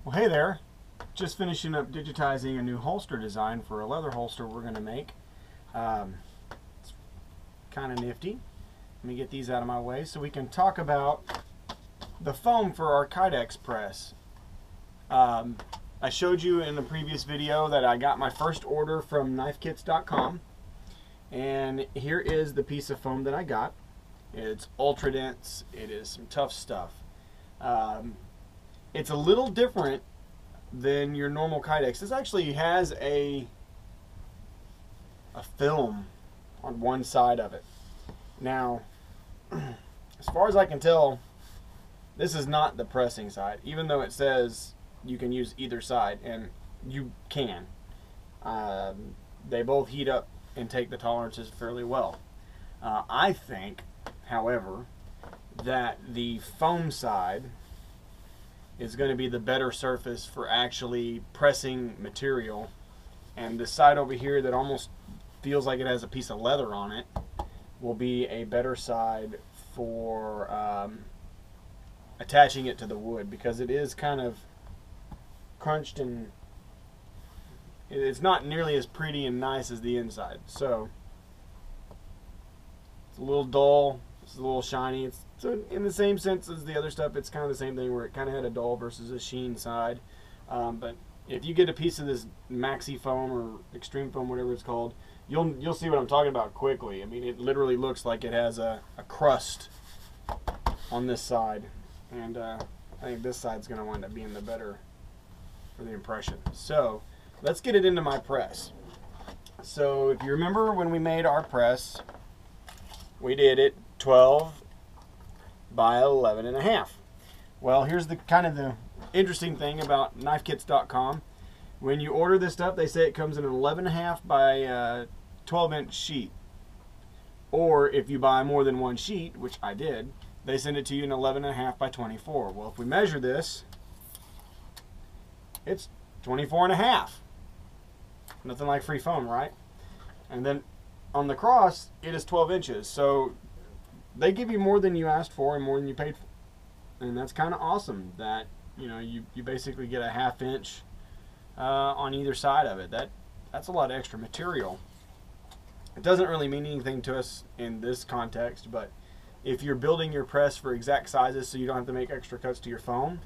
Well, hey there. Just finishing up digitizing a new holster design for a leather holster we're going to make. It's kind of nifty. Let me get these out of my way so we can talk about the foam for our Kydex press. I showed you in the previous video that I got my first order from knifekits.com, and here is the piece of foam that I got. It's ultra dense. It is some tough stuff. It's a little different than your normal Kydex. This actually has a film on one side of it. Now, as far as I can tell, this is not the pressing side, even though it says you can use either side, and you can. They both heat up and take the tolerances fairly well. I think, however, that the foam side is going to be the better surface for actually pressing material, and the side over here that almost feels like it has a piece of leather on it will be a better side for attaching it to the wood, because it is kind of crunched and it's not nearly as pretty and nice as the inside. So it's a little dull, it's a little shiny. It's in the same sense as the other stuff. It's kind of the same thing where it kind of had a dull versus a sheen side. But if you get a piece of this maxi foam or extreme foam, whatever it's called, you'll see what I'm talking about quickly. I mean, it literally looks like it has a crust on this side, and I think this side's going to wind up being the better for the impression. So let's get it into my press. So if you remember when we made our press, we did it 12 by 11.5. Well, here's the kind of the interesting thing about knifekits.com. When you order this stuff, they say it comes in an 11.5 by 12-inch sheet. Or if you buy more than one sheet, which I did, they send it to you in 11.5 by 24. Well, if we measure this, it's 24.5. Nothing like free foam, right? And then on the cross, it is 12 inches. So they give you more than you asked for and more than you paid for. And that's kind of awesome that, you know, you basically get a 1/2 inch on either side of it. That's a lot of extra material. It doesn't really mean anything to us in this context, but if you're building your press for exact sizes so you don't have to make extra cuts to your foam,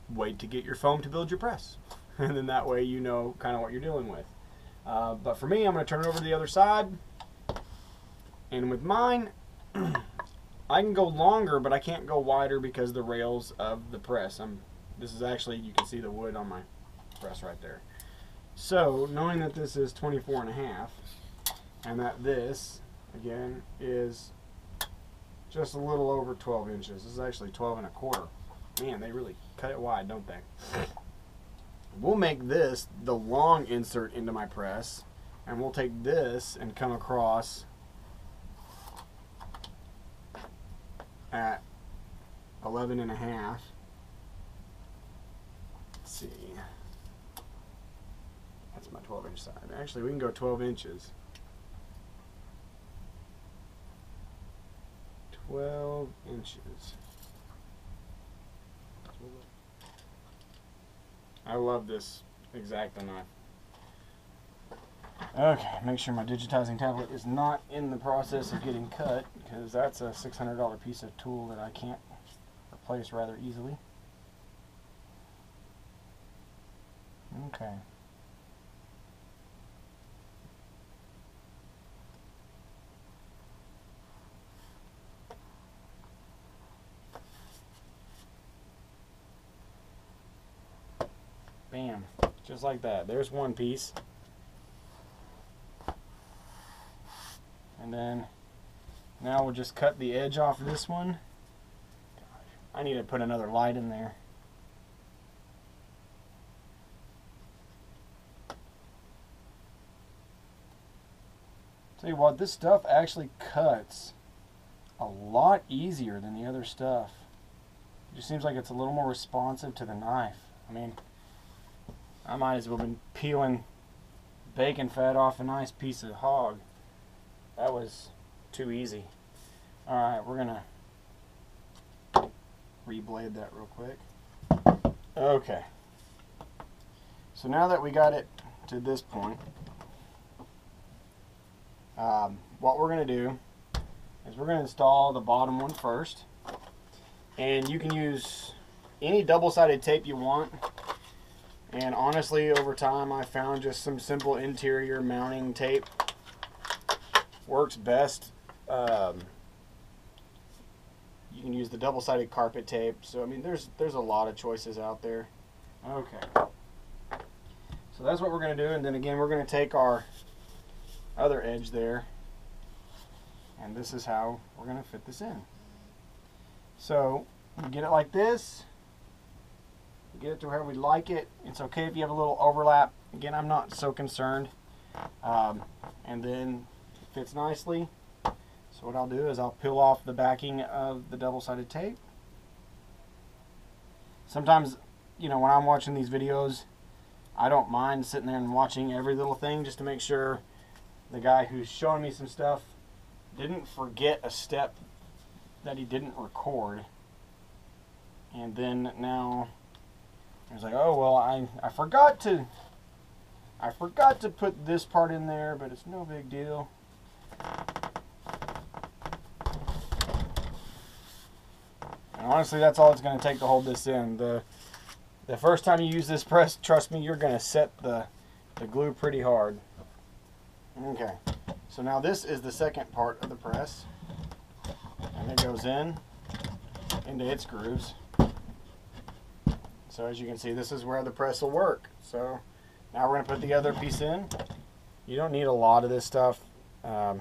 wait to get your foam to build your press. And then that way you know kind of what you're dealing with. But for me, I'm going to turn it over to the other side. And with mine, I can go longer, but I can't go wider because of the rails of the press. This is actually, you can see the wood on my press right there. So knowing that this is 24.5 and that this, again, is just a little over 12 inches. This is actually 12.25. Man, they really cut it wide, don't they? We'll make this the long insert into my press, and we'll take this and come across at 11.5. Let's see. That's my 12-inch side. Actually, we can go 12 inches. 12 inches. I love this X-Acto knife. Okay, make sure my digitizing tablet is not in the process of getting cut, because that's a $600 piece of tool that I can't replace rather easily. Okay. Bam, just like that. There's one piece. And then now we'll just cut the edge off of this one. I need to put another light in there. Tell you what, this stuff actually cuts a lot easier than the other stuff. It just seems like it's a little more responsive to the knife. I mean, I might as well have been peeling bacon fat off a nice piece of hog. That was too easy. Alright, we're going to reblade that real quick. Okay. So now that we got it to this point, what we're going to do is we're going to install the bottom one first. And you can use any double-sided tape you want. And honestly, over time, I found just some simple interior mounting tape works best. You can use the double-sided carpet tape. So I mean, there's a lot of choices out there. Okay. So that's what we're going to do, and then again, we're going to take our other edge there, and this is how we're going to fit this in. So you get it like this. Get it to where we like it. It's okay if you have a little overlap. Again, I'm not so concerned. And then it fits nicely. So what I'll do is I'll peel off the backing of the double-sided tape. Sometimes, you know, when I'm watching these videos, I don't mind sitting there and watching every little thing just to make sure the guy who's showing me some stuff didn't forget a step that he didn't record. And then now I was like, oh well, I forgot to put this part in there, but it's no big deal. And honestly, that's all it's going to take to hold this in. The first time you use this press, trust me, you're going to set the glue pretty hard. Okay, so now this is the second part of the press, and it goes into its grooves. So as you can see, this is where the press will work. So now we're going to put the other piece in. You don't need a lot of this stuff. I'm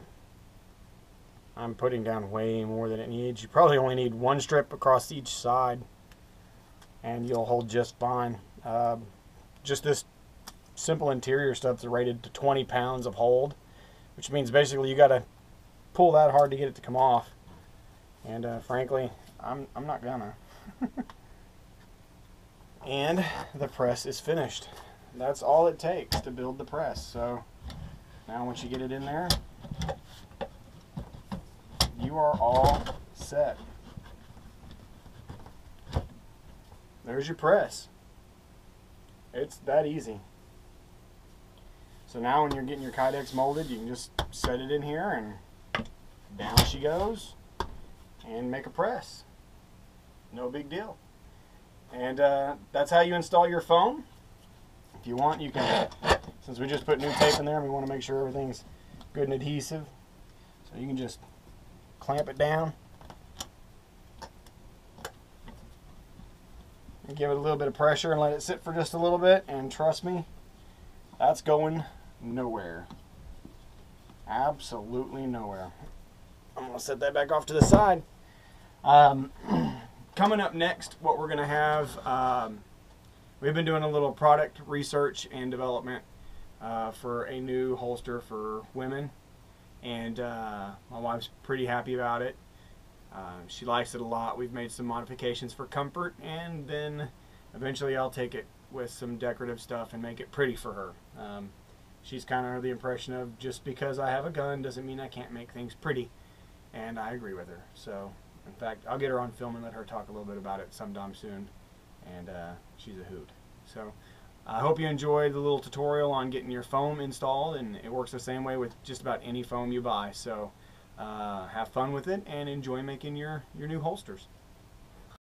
putting down way more than it needs. You probably only need one strip across each side, and you'll hold just fine. Just this simple interior stuff is rated to 20 pounds of hold, which means basically you got to pull that hard to get it to come off. And frankly, I'm not gonna. And the press is finished. That's all it takes to build the press. So now once you get it in there, you are all set. There's your press. It's that easy. So now when you're getting your Kydex molded, you can just set it in here and down she goes and make a press. No big deal. And that's how you install your foam. If you want, you can, since we just put new tape in there and we want to make sure everything's good and adhesive, so you can just clamp it down and give it a little bit of pressure and let it sit for just a little bit, and trust me, that's going nowhere. Absolutely nowhere. I'm going to set that back off to the side. Coming up next, what we're going to have, we've been doing a little product research and development for a new holster for women, and my wife's pretty happy about it. She likes it a lot. We've made some modifications for comfort, and then eventually I'll take it with some decorative stuff and make it pretty for her. She's kind of under the impression of just because I have a gun doesn't mean I can't make things pretty, and I agree with her. So in fact, I'll get her on film and let her talk a little bit about it sometime soon, and she's a hoot. So I hope you enjoyed the little tutorial on getting your foam installed, and it works the same way with just about any foam you buy. So have fun with it and enjoy making your new holsters.